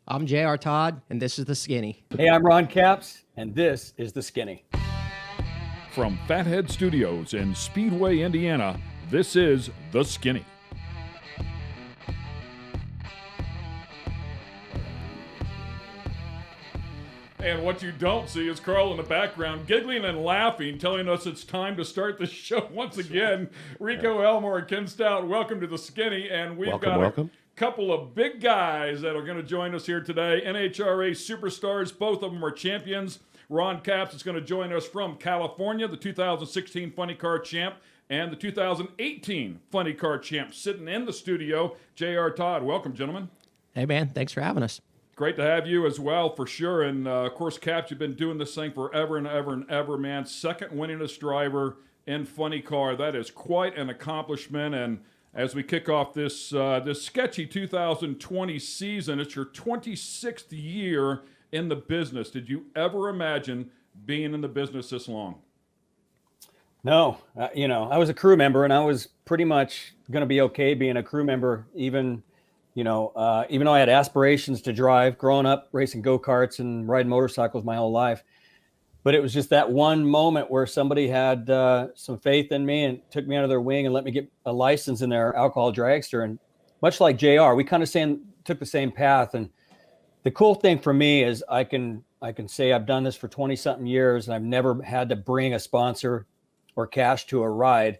I'm JR Todd, and this is The Skinny. Hey, I'm Ron Capps, and this is The Skinny. From Fathead Studios in Speedway, Indiana, this is The Skinny. And what you don't see is Carl in the background giggling and laughing, telling us it's time to start the show once again. Rico, Elmore, and Ken Stout, welcome to The Skinny. And we've got a couple of big guys that are going to join us here today. NHRA superstars, both of them are champions. Ron Capps is going to join us from California, the 2016 Funny Car Champ and the 2018 Funny Car Champ. Sitting in the studio, JR Todd. Welcome, gentlemen. Hey, man. Thanks for having us. Great to have you as well, for sure. And, of course, Capps, you've been doing this thing forever and ever and ever, man. Second winningest driver in Funny Car. That is quite an accomplishment. And as we kick off this sketchy 2020 season, it's your 26th year in the business. Did you ever imagine being in the business this long? No. I was a crew member, and I was pretty much going to be okay being a crew member, even though I had aspirations to drive, growing up racing go-karts and riding motorcycles my whole life. But it was just that one moment where somebody had some faith in me and took me under their wing and let me get a license in their alcohol dragster. And much like JR, we kind of took the same path. And the cool thing for me is I can say I've done this for 20-something years, and I've never had to bring a sponsor or cash to a ride,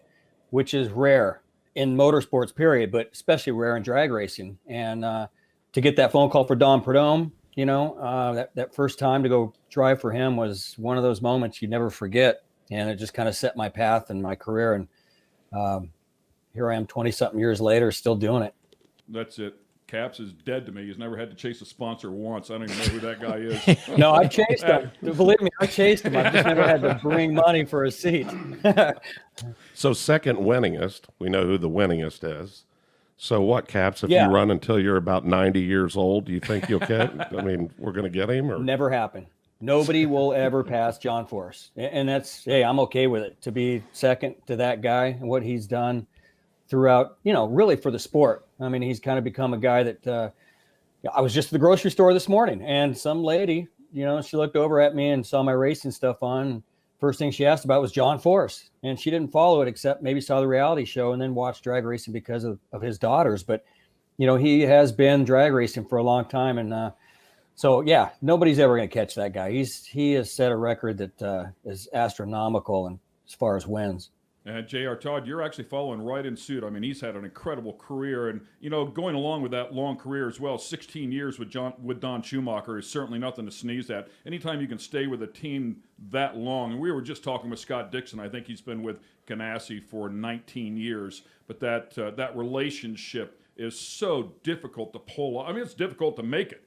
which is rare in motorsports, period, but especially rare in drag racing. And to get that phone call for Don Prudhomme, that first time to go drive for him was one of those moments you never forget. And it just kind of set my path and my career. And here I am 20-something years later, still doing it. That's it. Capps is dead to me. He's never had to chase a sponsor once. I don't even know who that guy is. No, I've chased him. Believe me, I chased him. I've just never had to bring money for a seat. So second winningest, we know who the winningest is. So what, Capps, if you run until you're about 90 years old, do you think you'll get, we're going to get him? Or never happen. Nobody will ever pass John Force. And that's, hey, I'm okay with it. To be second to that guy and what he's done throughout, really for the sport. He's kind of become a guy that I was just at the grocery store this morning, and some lady, she looked over at me and saw my racing stuff on. First thing she asked about was John Force, and she didn't follow it except maybe saw the reality show and then watched drag racing because of his daughters. But, he has been drag racing for a long time. And so, nobody's ever going to catch that guy. He has set a record that is astronomical and as far as wins. And J.R. Todd, you're actually following right in suit. He's had an incredible career, and going along with that long career as well, 16 years with Don Schumacher is certainly nothing to sneeze at. Anytime you can stay with a team that long, and we were just talking with Scott Dixon. I think he's been with Ganassi for 19 years, but that relationship is so difficult to pull off. It's difficult to make it,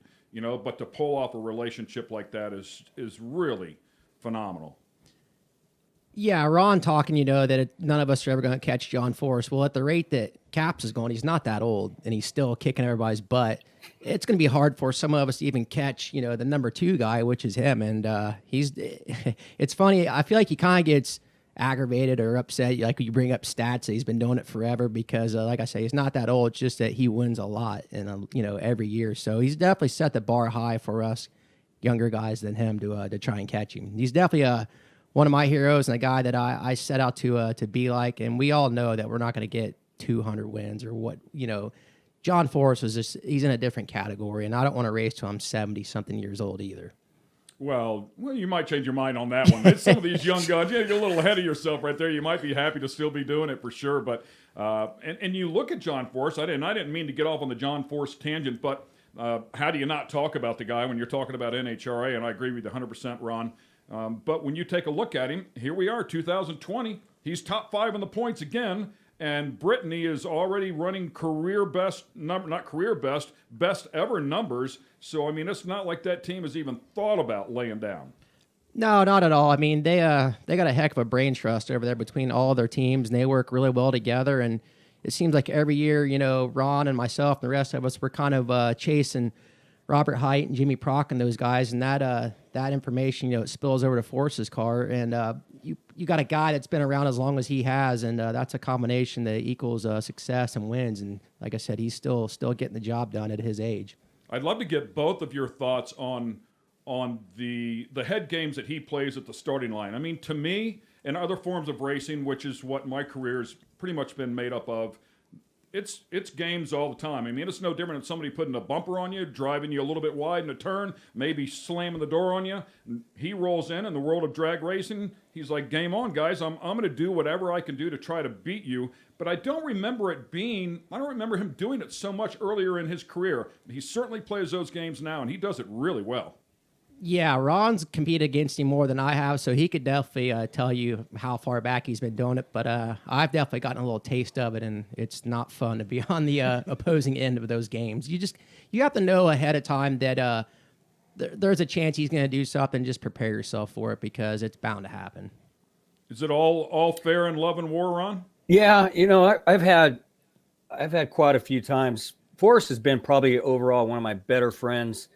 but to pull off a relationship like that is really phenomenal. Yeah, Ron talking, that none of us are ever going to catch John Force. Well, at the rate that Capps is going, he's not that old, and he's still kicking everybody's butt. It's going to be hard for some of us to even catch, the number 2 guy, which is him. And it's funny. I feel like he kind of gets aggravated or upset, like you bring up stats that he's been doing it forever because, like I say, he's not that old. It's just that he wins a lot, and every year. So he's definitely set the bar high for us younger guys than him to try and catch him. He's definitely one of my heroes and a guy that I set out to be like, and we all know that we're not going to get 200 wins or what, John Force he's in a different category, and I don't want to race till I'm 70-something years old either. Well, you might change your mind on that one. It's some of these young guns, you're a little ahead of yourself right there. You might be happy to still be doing it for sure, but and you look at John Force. I didn't mean to get off on the John Force tangent, but how do you not talk about the guy when you're talking about NHRA? And I agree with you 100%, Ron. But when you take a look at him, here we are, 2020. He's top 5 in the points again, and BRITTANY is already running best ever numbers. So, it's not like that team has even thought about laying down. No, not at all. They got a heck of a brain trust over there between all their teams, and they work really well together. And it seems like every year, Ron and myself and the rest of us, we're kind of chasing Robert Height and Jimmy Prock and those guys, and that information, it spills over to Force's car, and you got a guy that's been around as long as he has, and that's a combination that equals success and wins. And like I said, he's still getting the job done at his age. I'd love to get both of your thoughts on the head games that he plays at the starting line. I mean, to me, and other forms of racing, which is what my career's pretty much been made up of, it's games all the time. I mean, it's no different than somebody putting a bumper on you, driving you a little bit wide in a turn, maybe slamming the door on you. He rolls in the world of drag racing. He's like, game on, guys. I'm going to do whatever I can do to try to beat you. But I don't remember him doing it so much earlier in his career. He certainly plays those games now, and he does it really well. Yeah, Ron's competed against him more than I have, so he could definitely tell you how far back he's been doing it. But I've definitely gotten a little taste of it, and it's not fun to be on the opposing end of those games. You have to know ahead of time that there's a chance he's going to do something. Just prepare yourself for it because it's bound to happen. Is it all fair in love and war, Ron? Yeah, you know, I've had quite a few times. Forrest has been probably overall one of my better friends.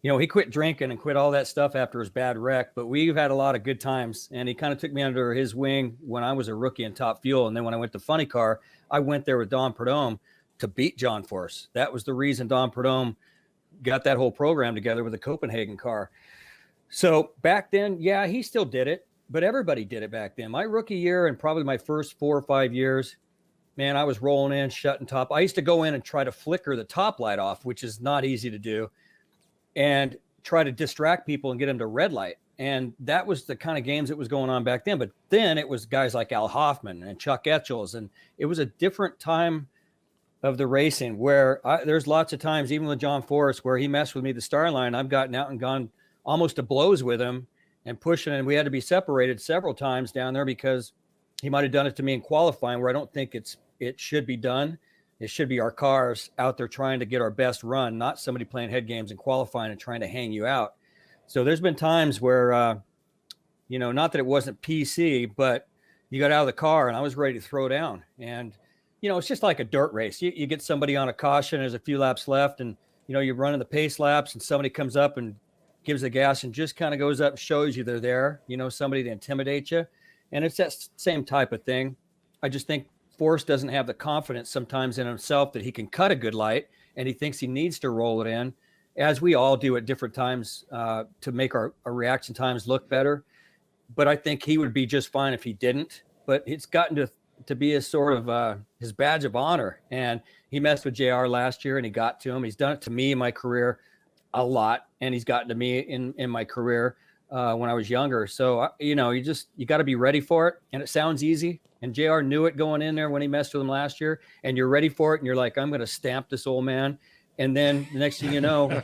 You know, he quit drinking and quit all that stuff after his bad wreck, but we've had a lot of good times. And he kind of took me under his wing when I was a rookie in Top Fuel. And then when I went to Funny Car, I went there with Don Prudhomme to beat John Force. That was the reason Don Prudhomme got that whole program together with the Copenhagen car. So back then, yeah, he still did it, but everybody did it back then. My rookie year and probably my first 4 or 5 years, man, I was rolling in, shutting top. I used to go in and try to flicker the top light off, which is not easy to do, and try to distract people and get them to red light. And that was the kind of games that was going on back then. But then it was guys like Al Hoffman and Chuck Etchells. And it was a different time of the racing where there's lots of times, even with John Forrest, where he messed with me the star line. I've gotten out and gone almost to blows with him and pushing. And we had to be separated several times down there because he might have done it to me in qualifying, where I don't think it should be done. It should be our cars out there trying to get our best run, not somebody playing head games and qualifying and trying to hang you out. So there's been times where, you know, not that it wasn't PC, but you got out of the car and I was ready to throw down. And, you know, it's just like a dirt race. You get somebody on a caution, there's a few laps left, and, you know, you're running the pace laps and somebody comes up and gives the gas and just kind of goes up and shows you they're there, you know, somebody to intimidate you. And it's that same type of thing. I just think Forrest doesn't have the confidence sometimes in himself that he can cut a good light, and he thinks he needs to roll it in, as we all do at different times, to make our reaction times look better. But I think he would be just fine if he didn't. But it's gotten to be a sort of his badge of honor. And he messed with JR last year, and he got to him. He's done it to me in my career a lot, and he's gotten to me in my career when I was younger. So, you know, you got to be ready for it. And it sounds easy. And JR knew it going in there when he messed with him last year, and you're ready for it. And you're like, I'm going to stamp this old man. And then the next thing you know,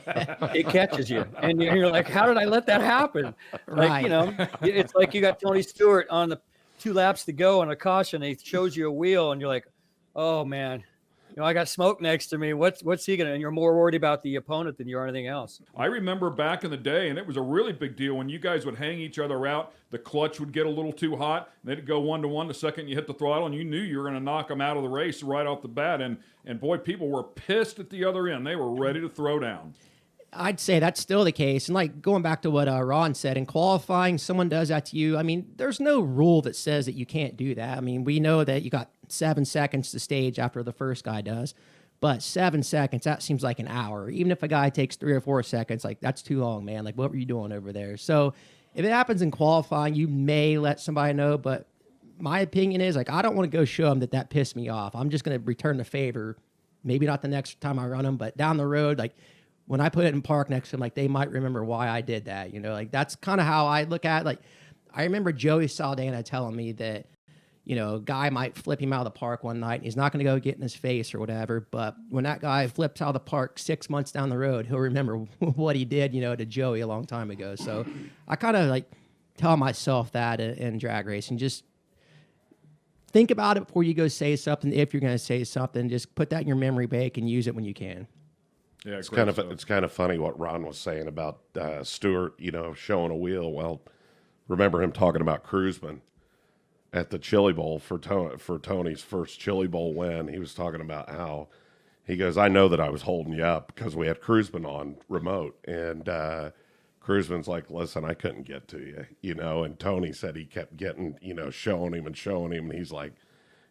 it catches you. And you're like, how did I let that happen? Right. Like, you know, it's like you got Tony Stewart on the 2 laps to go on a caution. And he shows you a wheel and you're like, oh man, you know, I got smoke next to me. What's he going to, and you're more worried about the opponent than you are anything else. I remember back in the day, and it was a really big deal when you guys would hang each other out. The clutch would get a little too hot, and they'd go 1-to-1 the second you hit the throttle, and you knew you were going to knock them out of the race right off the bat. And boy, people were pissed at the other end. They were ready to throw down. I'd say that's still the case. And like going back to what Ron said, in qualifying, someone does that to you. I mean, there's no rule that says that you can't do that. I mean, we know that you got 7 seconds to stage after the first guy does. But 7 seconds, that seems like an hour. Even if a guy takes 3 or 4 seconds, like, that's too long, man. Like, what were you doing over there? So if it happens in qualifying, you may let somebody know. But my opinion is, like, I don't want to go show them that pissed me off. I'm just going to return the favor. Maybe not the next time I run them, but down the road, like, when I put it in park next to them, like, they might remember why I did that. You know, like, that's kind of how I look at it. Like, I remember Joey Saldana telling me that, you know, a guy might flip him out of the park one night, and he's not going to go get in his face or whatever. But when that guy flips out of the park 6 months down the road, he'll remember what he did, you know, to Joey a long time ago. So I kind of like tell myself that in drag racing. Just think about it before you go say something. If you're going to say something, just put that in your memory bank and use it when you can. Yeah, it's kind of funny what Ron was saying about Stewart, you know, showing a wheel. Well, remember him talking about Cruzman at the Chili Bowl for Tony's first Chili Bowl win. He was talking about how he goes, I know that I was holding you up because we had Cruzman on remote, and Cruzman's like, listen, I couldn't get to you, you know. And Tony said he kept getting, you know, showing him, and he's like,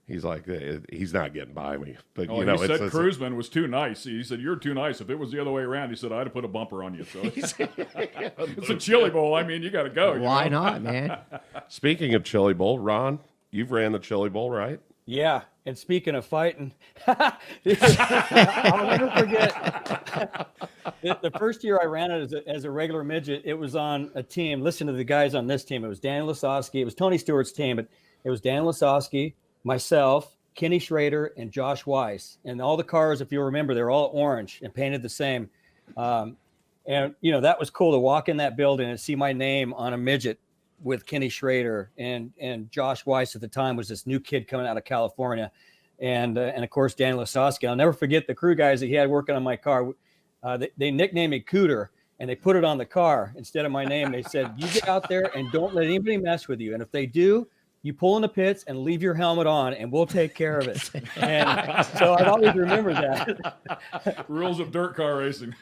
He's like, he's not getting by me. But, Oh, you know, he said it's Cruzman was too nice. He said, you're too nice. If it was the other way around, he said, I'd have put a bumper on you. So it's a chili bowl. I mean, you got to go. Why not, man? Speaking of chili bowl, Ron, you've ran the chili bowl, right? Yeah, and speaking of fighting, I'll never forget the first year I ran it as a regular midget. It was on a team. Listen to the guys on this team. It was Danny Lasowski. It was Tony Stewart's team, but it was Dan Lasowski, myself, Kenny Schrader, and Josh Weiss. And all the cars, if you remember, they're all orange and painted the same. And, you know, that was cool to walk in that building and see my name on a midget with Kenny Schrader and Josh Weiss at the time was this new kid coming out of California. And of course, Dan Lasowski. I'll never forget the crew guys that he had working on my car. They nicknamed me Cooter, and they put it on the car instead of my name. They said, you get out there and don't let anybody mess with you. And if they do, you pull in the pits and leave your helmet on, and we'll take care of it. And so I've always remembered that. Rules of dirt car racing.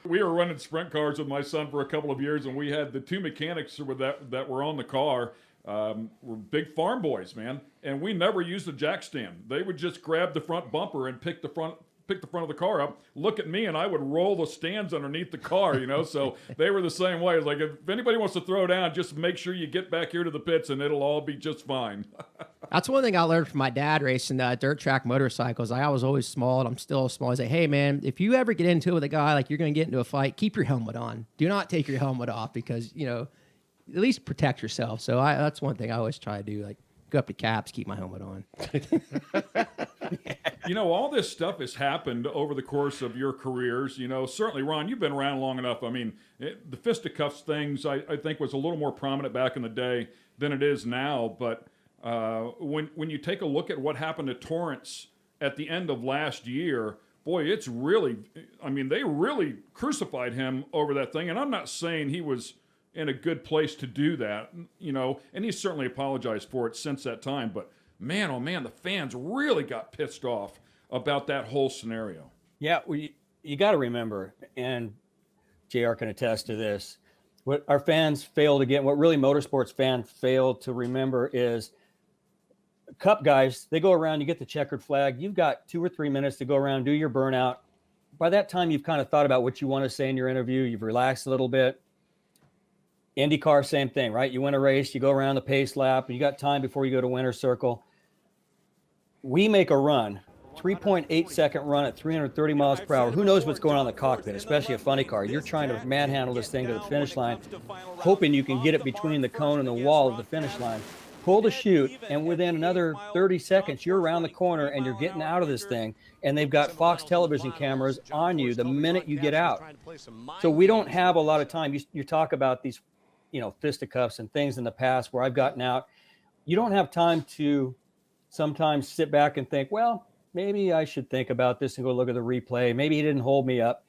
We were running sprint cars with my son for a couple of years, and we had the two mechanics that were on the car were big farm boys, man. And we never used a jack stand. They would just grab the front bumper and pick the front of the car up, look at me, and I would roll the stands underneath the car, you know. So they were the same way. It's like, if anybody wants to throw down, just make sure you get back here to the pits, and it'll all be just fine. That's one thing I learned from my dad racing dirt track motorcycles. I was always small, and I'm still small. He's like, hey, man, if you ever get into it with a guy, like you're going to get into a fight, keep your helmet on. Do not take your helmet off because, you know, at least protect yourself. So that's one thing I always try to do, like go up to caps, keep my helmet on. You know, all this stuff has happened over the course of your careers. You know, certainly, Ron, you've been around long enough. I mean, the fisticuffs things, I think, was a little more prominent back in the day than it is now. But when you take a look at what happened to Torrance at the end of last year, boy, it's really, I mean, they really crucified him over that thing. And I'm not saying he was in a good place to do that, you know, and he's certainly apologized for it since that time. But man, oh man, the fans really got pissed off about that whole scenario. Yeah, you got to remember, and JR can attest to this, what our fans fail to get, what really motorsports fans fail to remember is Cup guys, they go around, you get the checkered flag, you've got 2 or 3 minutes to go around, do your burnout. By that time, you've kind of thought about what you want to say in your interview, you've relaxed a little bit. IndyCar, same thing, right? You win a race, you go around the pace lap, and you got time before you go to winner's circle. We make a run, 3.8 second run at 330 miles per hour. Who knows what's going on in the cockpit, especially a funny car. You're trying to manhandle this thing to the finish line, hoping you can get it between the cone and the wall of the finish line. Pull the chute, and within another 30 seconds, you're around the corner and you're getting out of this thing. And they've got Fox television cameras on you the minute you get out. So we don't have a lot of time. You talk about these, you know, fisticuffs and things in the past where I've gotten out. You don't have time to sometimes sit back and think, well, maybe I should think about this and go look at the replay. Maybe he didn't hold me up.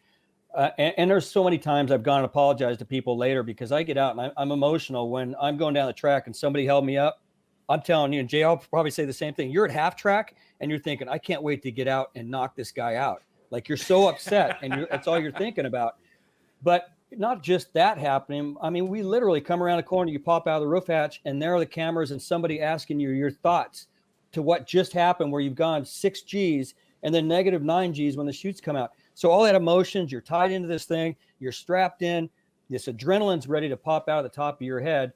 And there's so many times I've gone and apologized to people later because I get out and I'm emotional when I'm going down the track and somebody held me up. I'm telling you, and Jay, I'll probably say the same thing. You're at half track and you're thinking, I can't wait to get out and knock this guy out. Like you're so upset and that's all you're thinking about. But not just that happening. I mean, we literally come around the corner, you pop out of the roof hatch and there are the cameras and somebody asking you your thoughts to what just happened where you've gone 6 Gs and then negative 9 Gs when the chutes come out. So all that emotions, you're tied into this thing, you're strapped in, this adrenaline's ready to pop out of the top of your head,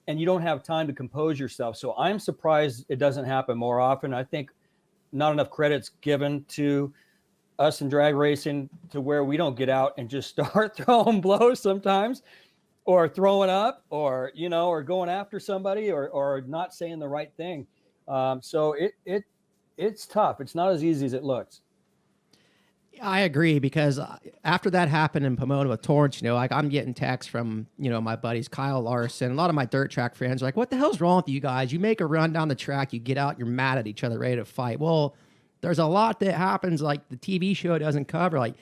and you don't have time to compose yourself. So I'm surprised it doesn't happen more often. I think not enough credit's given to us in drag racing to where we don't get out and just start throwing blows sometimes or throwing up or, you know, or going after somebody or not saying the right thing. So it's tough. It's not as easy as it looks. I agree because after that happened in Pomona with Torrance, you know, like I'm getting texts from, you know, my buddies, Kyle Larson, a lot of my dirt track friends are like, what the hell's wrong with you guys? You make a run down the track, you get out, you're mad at each other, ready to fight. Well, there's a lot that happens like the TV show doesn't cover. Like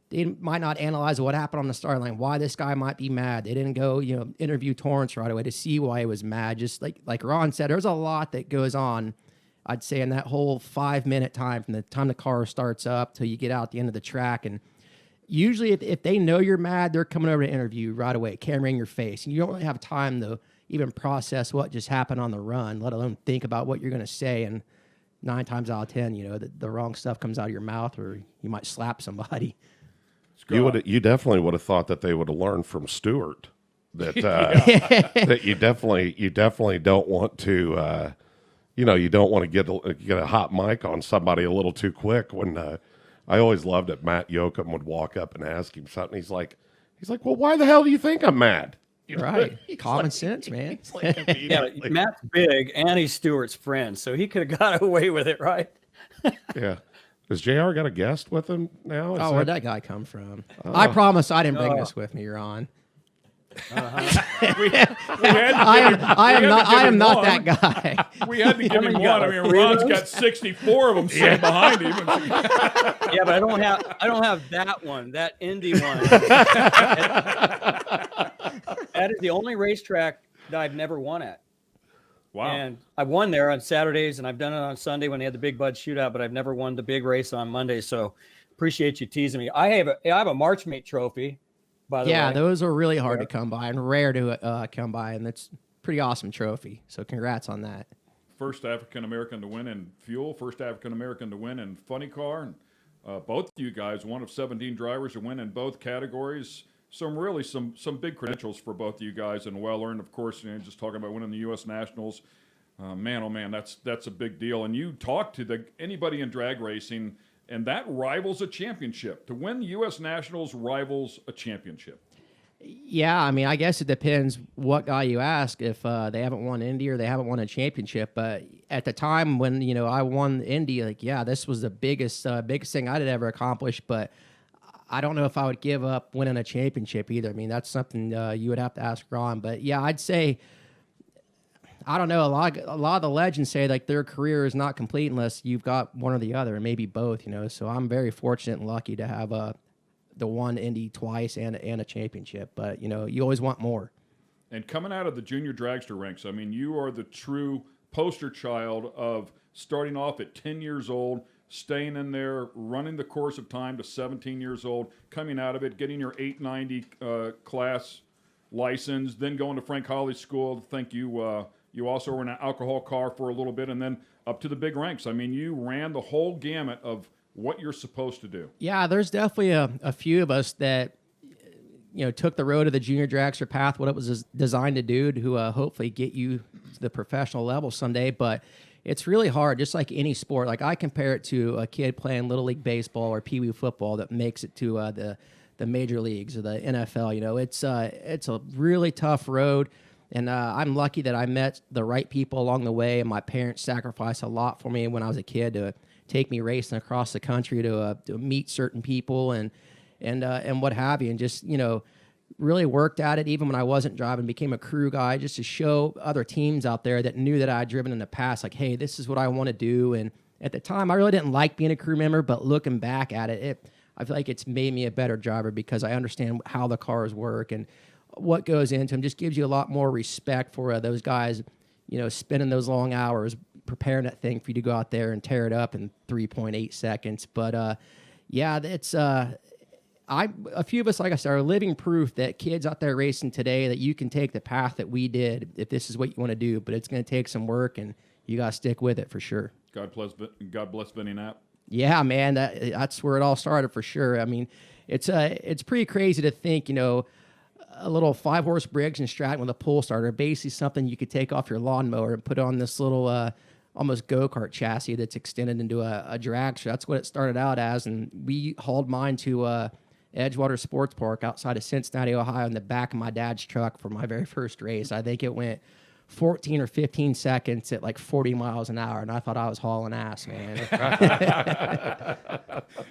they might not analyze what happened on the start line, why this guy might be mad. They didn't go, you know, interview Torrance right away to see why he was mad. Just like Ron said, there's a lot that goes on, I'd say, in that whole 5-minute time from the time the car starts up till you get out the end of the track. And usually if they know you're mad, they're coming over to interview right away, camera in your face. And you don't really have time to even process what just happened on the run, let alone think about what you're going to say. And 9 times out of 10, the wrong stuff comes out of your mouth, or you might slap somebody. You definitely would have thought that they would have learned from Stewart that that you definitely don't want to you don't want to get a hot mic on somebody a little too quick. When I always loved it, Matt Yoakum would walk up and ask him something. He's like, well, why the hell do you think I'm mad? Right, common sense, man. Yeah, Matt's big, and he's Stewart's friend, so he could have got away with it, right? Yeah. Has JR got a guest with him now? Where'd that guy come from? I promise I didn't bring this with me, Ron. I am not that guy. We had to give him one. I mean, Ron's got 64 of them sitting behind him. Yeah, but I don't have that one, that Indy one. That is the only racetrack that I've never won at. Wow. And I won there on Saturdays, and I've done it on Sunday when they had the Big Bud Shootout, but I've never won the big race on Monday. So appreciate you teasing me. I have a March Mate trophy, by the way. Yeah, those are really hard to come by and rare to come by, and that's a pretty awesome trophy. So congrats on that. First African-American to win in fuel, first African-American to win in funny car. And both of you guys, one of 17 drivers to win in both categories. Some big credentials for both of you guys, and well-earned, of course. Just talking about winning the U.S. Nationals. Man, oh man, that's a big deal. And you talk to anybody in drag racing, and that rivals a championship. To win the U.S. Nationals rivals a championship. Yeah, I mean, I guess it depends what guy you ask if they haven't won Indy or they haven't won a championship. But at the time when, I won Indy, this was the biggest thing I'd ever accomplished. But I don't know if I would give up winning a championship either. I mean, that's something you would have to ask Ron. But yeah, I'd say, I don't know. A lot of the legends say their career is not complete unless you've got one or the other, and maybe both. So I'm very fortunate and lucky to have the one Indy twice and a championship. But you always want more. And coming out of the junior dragster ranks, I mean, you are the true poster child of starting off at 10 years old, staying in there, running the course of time to 17 years old, coming out of it, getting your 890 class license, then going to Frank Holly's school. I think you also were in an alcohol car for a little bit, and then up to the big ranks. I mean, you ran the whole gamut of what you're supposed to do. Yeah, there's definitely a few of us that took the road of the junior dragster path, what it was designed to do, to hopefully get you to the professional level someday. But it's really hard, just like any sport. I compare it to a kid playing Little League Baseball or Pee Wee football that makes it to the major leagues or the NFL. It's a really tough road, and I'm lucky that I met the right people along the way, and my parents sacrificed a lot for me when I was a kid to take me racing across the country to meet certain people and what have you, and just really worked at it even when I wasn't driving, became a crew guy just to show other teams out there that knew that I had driven in the past, hey, this is what I want to do. And at the time, I really didn't like being a crew member, but looking back at it, I feel like it's made me a better driver because I understand how the cars work and what goes into them. Just gives you a lot more respect for those guys, spending those long hours preparing that thing for you to go out there and tear it up in 3.8 seconds. But yeah, it's a few of us, like I said, are living proof that kids out there racing today, that you can take the path that we did if this is what you want to do, but it's going to take some work and you got to stick with it for sure. God bless Benny Knapp. Yeah, man, that's where it all started for sure. I mean, it's pretty crazy to think, a little 5-horse Briggs and Stratton with a pull starter, basically something you could take off your lawnmower and put on this little almost go-kart chassis that's extended into a drag. So that's what it started out as, and we hauled mine to Edgewater Sports Park outside of Cincinnati, Ohio, in the back of my dad's truck for my very first race. I think it went 14 or 15 seconds at 40 miles an hour, and I thought I was hauling ass, man.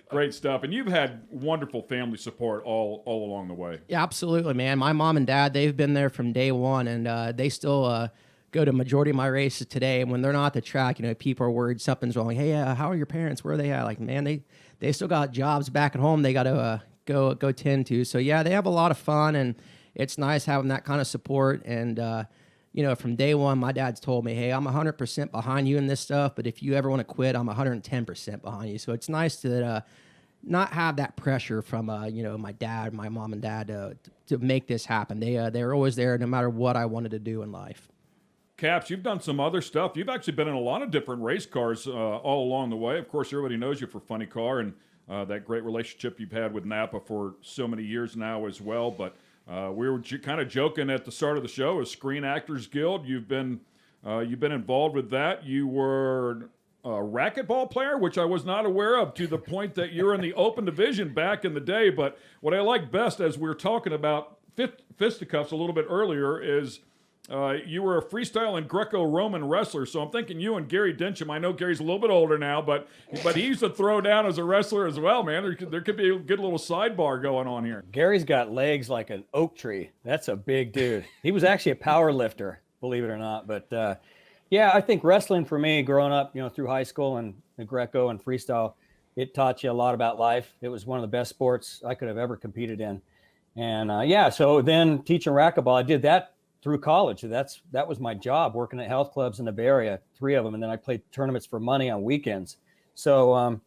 Great stuff. And you've had wonderful family support all along the way. Yeah, absolutely, man. My mom and dad, they've been there from day one, and they still go to majority of my races today. And when they're not at the track, people are worried something's wrong. Hey, how are your parents? Where are they at? Man, they still got jobs back at home they got to go tend to. So yeah, they have a lot of fun, and it's nice having that kind of support. And from day one, my dad's told me, hey, I'm 100% behind you in this stuff, but if you ever want to quit, I'm 110% behind you. So it's nice to not have that pressure from my dad, my mom and dad to make this happen. They're always there no matter what I wanted to do in life. Caps, you've done some other stuff. You've actually been in a lot of different race cars all along the way. Of course, everybody knows you for Funny Car and that great relationship you've had with Napa for so many years now as well. But we were kind of joking at the start of the show as Screen Actors Guild. You've been involved with that. You were a racquetball player, which I was not aware of, to the point that you're in the open division back in the day. But what I like best, as we were talking about fisticuffs a little bit earlier, is you were a freestyle and Greco-Roman wrestler. So I'm thinking you and Gary DENSHAM. I know Gary's a little bit older now, but he used to throw down as a wrestler as well, man. There could be a good little sidebar going on here. Gary's got legs like an oak tree. That's a big dude. He was actually a power lifter, believe it or not. But yeah, I think wrestling for me growing up, through high school and the Greco and freestyle, it taught you a lot about life. It was one of the best sports I could have ever competed in. And so then teaching racquetball, I did that through college. That was my job, working at health clubs in the Bay Area, 3 of them. And then I played tournaments for money on weekends. So,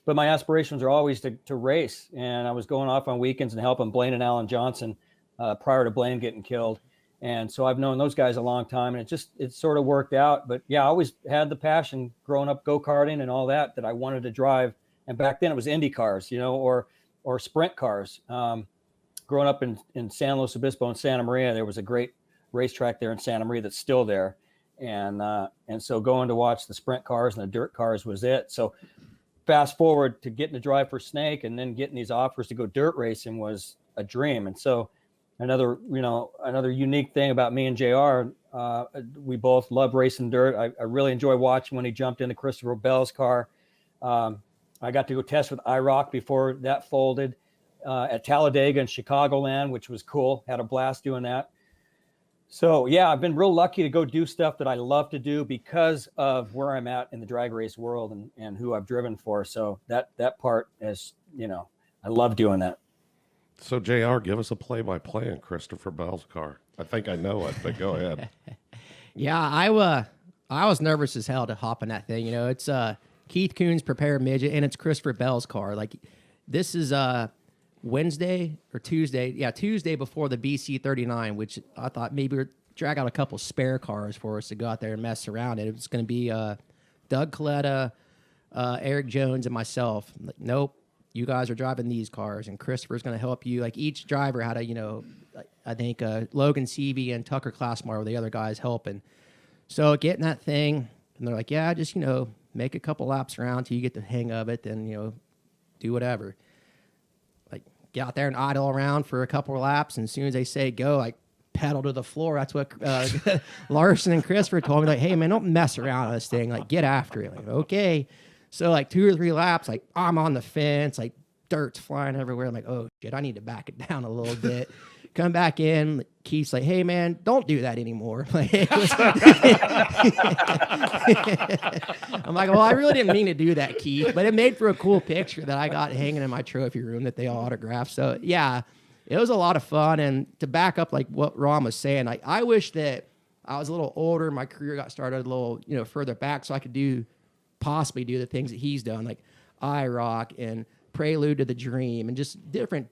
but my aspirations are always to race. And I was going off on weekends and helping Blaine and Alan Johnson prior to Blaine getting killed. And so I've known those guys a long time, and it sort of worked out. But yeah, I always had the passion growing up, go-karting and all that I wanted to drive. And back then it was Indy cars, or sprint cars. Growing up in San Luis Obispo and Santa Maria, there was a great racetrack there in Santa Maria that's still there. And so going to watch the sprint cars and the dirt cars was it. So fast forward to getting to drive for Snake and then getting these offers to go dirt racing was a dream. And so another unique thing about me and JR, we both love racing dirt. I really enjoy watching when he jumped into Christopher Bell's car. I got to go test with IROC before that folded at Talladega and Chicagoland, which was cool. Had a blast doing that. So yeah, I've been real lucky to go do stuff that I love to do because of where I'm at in the drag race world and who I've driven for. So that part is, I love doing that. So JR, give us a play-by-play on Christopher Bell's car. I think I know it, but go ahead. Yeah, I was nervous as hell to hop in that thing. It's Keith Coon's Prepare Midget, and it's Christopher Bell's car. Like, this is Wednesday or Tuesday. Yeah, Tuesday before the BC 39, which I thought maybe we'd drag out a couple spare cars for us to go out there and mess around. It was going to be Doug Coletta, Eric Jones, and myself. I'm like, nope, you guys are driving these cars, and Christopher's going to help you. Like, each driver had a, I think Logan Seavey and Tucker Classmar were the other guys helping. So getting that thing, and they're like, yeah, just, make a couple laps around till you get the hang of it, then, do whatever. Like, get out there and idle around for a couple of laps, and as soon as they say go, like, pedal to the floor. That's what Larson and Christopher told me. Like, hey, man, don't mess around on this thing. Like, get after it. Like, okay. So, like, 2 or 3 laps, like, I'm on the fence. Like, dirt's flying everywhere. I'm like, oh, shit, I need to back it down a little bit. Come back in. Keith's like, hey, man, don't do that anymore. Like, I'm like, well, I really didn't mean to do that, Keith. But it made for a cool picture that I got hanging in my trophy room that they all autographed. So, yeah, it was a lot of fun. And to back up, like, what Ron was saying, I wish that I was a little older. My career got started a little, further back so I could possibly do the things that he's done, like IROC and Prelude to the Dream and just different,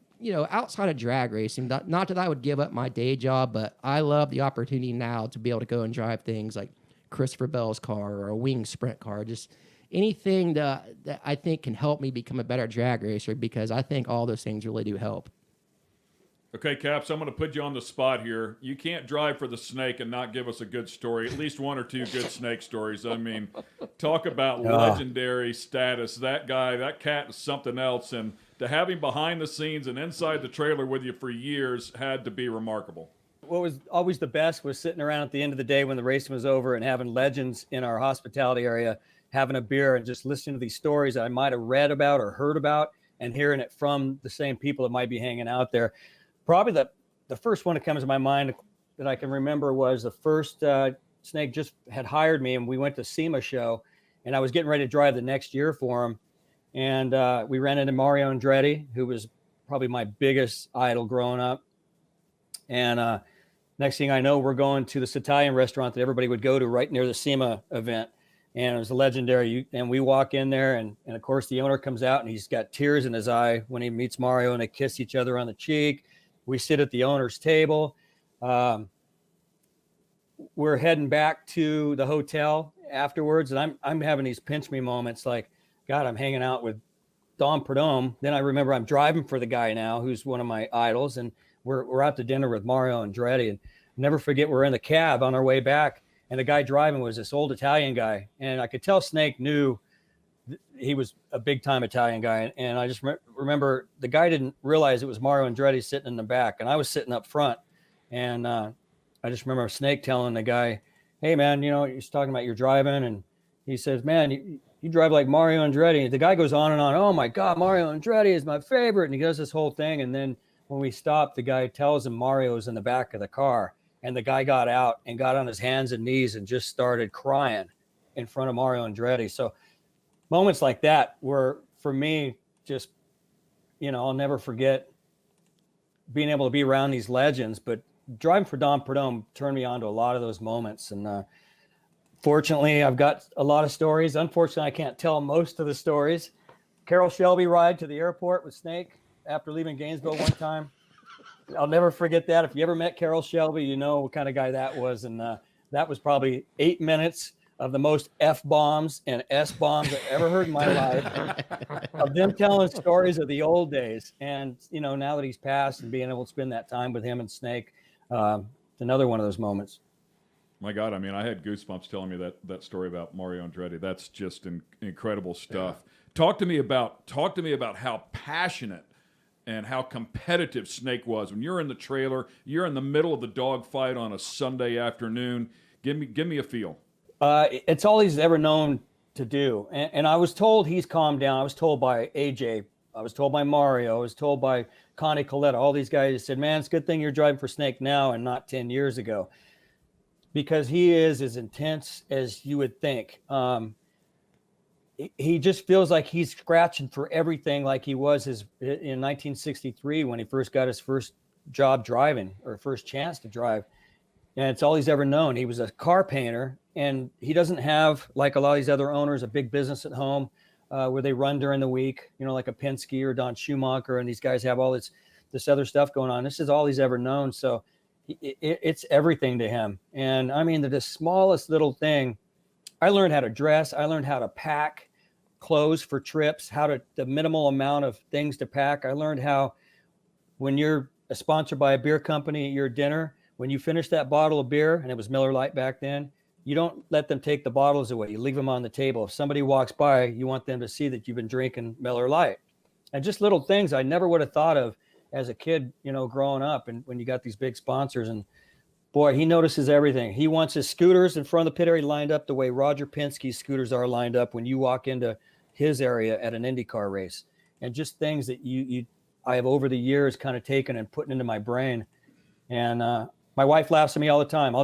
outside of drag racing. Not that I would give up my day job, but I love the opportunity now to be able to go and drive things like Christopher Bell's car or a wing sprint car, just anything that I think can help me become a better drag racer, because I think all those things really do help. Okay, Caps, I'm going to put you on the spot here. You can't drive for the Snake and not give us a good story, at least 1 or 2 good Snake stories. I mean, talk about legendary status. That guy, that cat is something else. And to have him behind the scenes and inside the trailer with you for years had to be remarkable. What was always the best was sitting around at the end of the day when the racing was over and having legends in our hospitality area, having a beer and just listening to these stories that I might have read about or heard about and hearing it from the same people that might be hanging out there. Probably the first one that comes to my mind that I can remember was the first Snake just had hired me, and we went to SEMA show, and I was getting ready to drive the next year for him. And we ran into Mario Andretti, who was probably my biggest idol growing up. And next thing I know, we're going to this Italian restaurant that everybody would go to right near the SEMA event. And it was a legendary. And we walk in there, and of course, the owner comes out, and he's got tears in his eye when he meets Mario, and they kiss each other on the cheek. We sit at the owner's table. we're heading back to the hotel afterwards, and I'm having these pinch me moments like, God, I'm hanging out with Dom Perdome. Then I remember I'm driving for the guy now who's one of my idols, and we're out to dinner with Mario Andretti. And never forget, we're in the cab on our way back, and the guy driving was this old Italian guy, and I could tell Snake knew he was a big time Italian guy. And I just remember the guy didn't realize it was Mario Andretti sitting in the back, and I was sitting up front. And I just remember Snake telling the guy, "Hey man, you know, he's talking about your driving," and he says, "Man, you drive like Mario Andretti." And the guy goes on and on. "Oh my God, Mario Andretti is my favorite." And he does this whole thing. And then when we stopped, the guy tells him Mario's in the back of the car. And the guy got out and got on his hands and knees and just started crying in front of Mario Andretti. So moments like that were, for me, just, you know, I'll never forget being able to be around these legends. But driving for Dom Perdome turned me on to a lot of those moments. And fortunately, I've got a lot of stories. Unfortunately, I can't tell most of the stories. CARROLL SHELBY ride to the airport with Snake after leaving Gainesville one time. I'll never forget that. If you ever met CARROLL SHELBY, you know what kind of guy that was. And that was probably 8 minutes of the most F-bombs and S-bombs I've ever heard in my life, of them telling stories of the old days. And, you know, now that he's passed and being able to spend that time with him and Snake, another one of those moments. My God, I mean, I had goosebumps telling me that story about Mario Andretti. That's just incredible stuff. Yeah. Talk to me about how passionate and how competitive Snake was. When you're in the trailer, you're in the middle of the dogfight on a Sunday afternoon. Give me a feel. It's all he's ever known to do. And I was told he's calmed down. I was told by AJ. I was told by Mario. I was told by Connie Coletta. All these guys said, "Man, it's a good thing you're driving for Snake now and not 10 years ago." Because he is as intense as you would think. He just feels like he's scratching for everything, like he was in 1963 when he first got his first job driving, or first chance to drive. And it's all he's ever known. He was a car painter, and he doesn't have, like a lot of these other owners, a big business at home where they run during the week, you know, like a Penske or Don Schumacher, and these guys have all this other stuff going on. This is all he's ever known. So it's everything to him. And I mean, the smallest little thing, I learned how to dress. I learned how to pack clothes for trips, the minimal amount of things to pack. I learned how, when you're sponsored by a beer company at your dinner, when you finish that bottle of beer, and it was Miller Lite back then, you don't let them take the bottles away. You leave them on the table. If somebody walks by, you want them to see that you've been drinking Miller Lite. And just little things I never would have thought of as a kid, you know, growing up. And when you got these big sponsors, and boy, he notices everything. He wants his scooters in front of the pit area lined up the way Roger Penske's scooters are lined up when you walk into his area at an IndyCar race. And just things that I have over the years kind of taken and put into my brain. And my wife laughs at me all the time.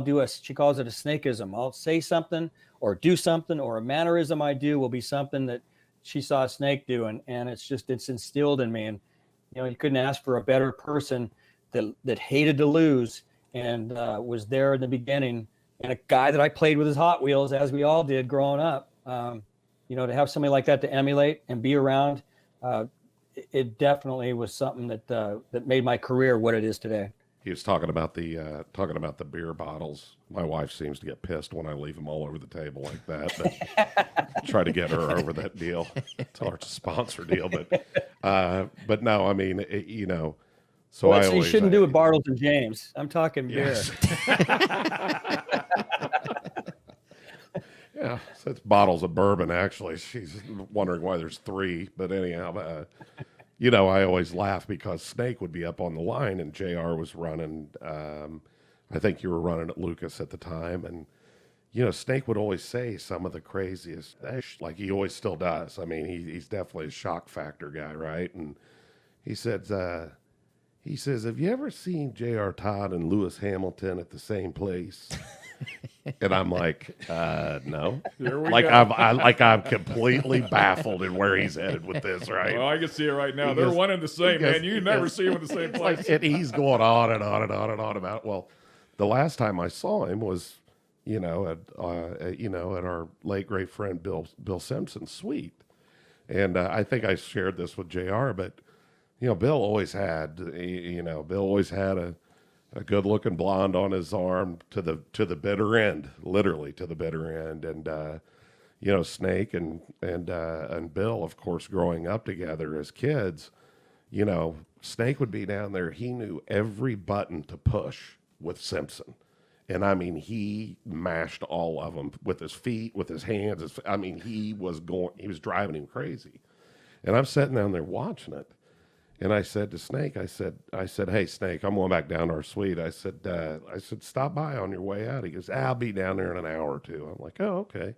She calls it a snakeism. I'll say something or do something, or a mannerism I do will be something that she saw a Snake do. And it's instilled in me. And, you know, you couldn't ask for a better person that hated to lose and was there in the beginning, and a guy that I played with his Hot Wheels, as we all did growing up. You know, to have somebody like that to emulate and be around, it definitely was something that made my career what it is today. He was talking about the beer bottles. My wife seems to get pissed when I leave them all over the table like that. But try to get her over that deal. Tell her it's a sponsor deal, but no, I mean, you know. So well, you shouldn't do with Bartles and James. I'm talking beer. Yes. Yeah, so it's bottles of bourbon, actually. She's wondering why there's 3. But anyhow, you know, I always laugh because Snake would be up on the line and JR was running. I think you were running at Lucas at the time. And, you know, Snake would always say some of the craziest, like he always still does. I mean, he's definitely a shock factor guy, right? And he says, have you ever seen J.R. Todd and Lewis Hamilton at the same place? And I'm like, no. I'm completely baffled in where he's headed with this, right? Well, I can see it right now. They're one and the same, man. You never see them in the same place. And he's going on and on and on and on about, well, the last time I saw him was, you know, at our late great friend Bill Simpson's suite. And I think I shared this with JR, but you know, Bill always had a a good-looking blonde on his arm to the bitter end, literally to the bitter end. And you know, Snake and Bill, of course, growing up together as kids, you know, Snake would be down there. He knew every button to push with Simpson. And I mean, he mashed all of them with his feet, with his hands. I mean, he was driving him crazy. And I'm sitting down there watching it. And I said to Snake, I said, hey, Snake, I'm going back down to our suite. I said, stop by on your way out. He goes, I'll be down there in an hour or two. I'm like, oh, okay.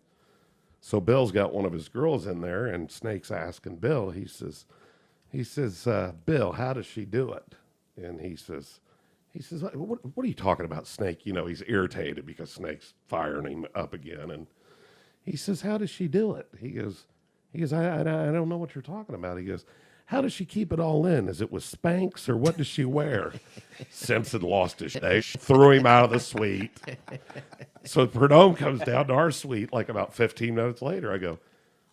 So Bill's got one of his girls in there, and Snake's asking Bill. He says, Bill, how does she do it? And he says, what are you talking about, Snake? You know, he's irritated because Snake's firing him up again. And he says, how does she do it? He goes, I don't know what you're talking about. He goes, how does she keep it all in? Is it with Spanx or what does she wear? Simpson lost his day, threw him out of the suite. So Perdome comes down to our suite like about 15 minutes later. I go,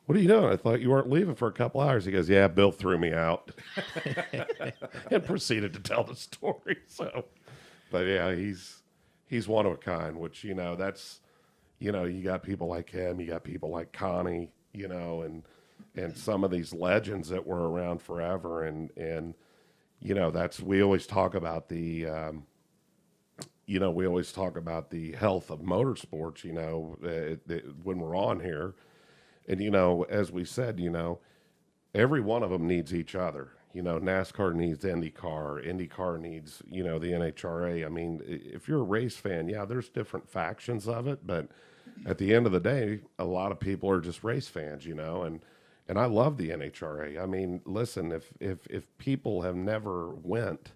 what are you doing? I thought you weren't leaving for a couple hours. He goes, yeah, Bill threw me out. And proceeded to tell the story. So, but yeah, he's one of a kind, which, you know, that's, you know, you got people like him, you got people like Connie, you know, and some of these legends that were around forever. And, you know, we always talk about the, health of motorsports, you know, when we're on here. And, you know, as we said, you know, every one of them needs each other. You know, NASCAR needs IndyCar. IndyCar needs, you know, the NHRA. I mean, if you're a race fan, yeah, there's different factions of it. But at the end of the day, a lot of people are just race fans, you know. And I love the NHRA. I mean, listen, if people have never went,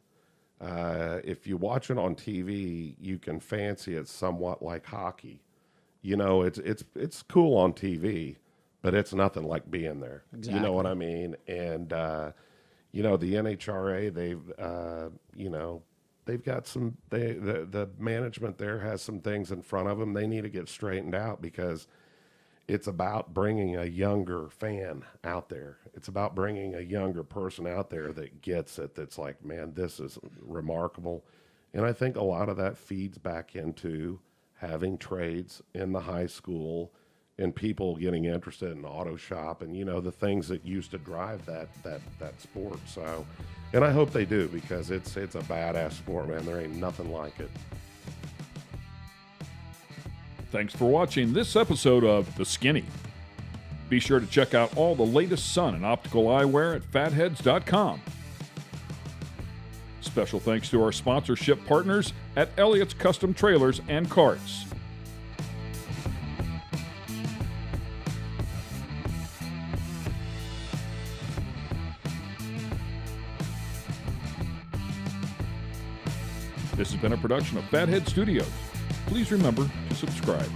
if you watch it on TV, you can fancy it somewhat like hockey. You know, it's cool on TV, but it's nothing like being there. Exactly. You know what I mean? And, you know, the NHRA, they've got some, the management there has some things in front of them they need to get straightened out, because it's about bringing a younger fan out there. It's about bringing a younger person out there that gets it, that's like, man, this is remarkable. And I think a lot of that feeds back into having trades in the high school and people getting interested in auto shop and, you know, the things that used to drive that sport. So, and I hope they do, because it's a badass sport, man. There ain't nothing like it. Thanks for watching this episode of The Skinny. Be sure to check out all the latest sun and optical eyewear at fatheads.com. Special thanks to our sponsorship partners at Elliott's Custom Trailers and Carts. This has been a production of Fathead Studios. Please remember to subscribe.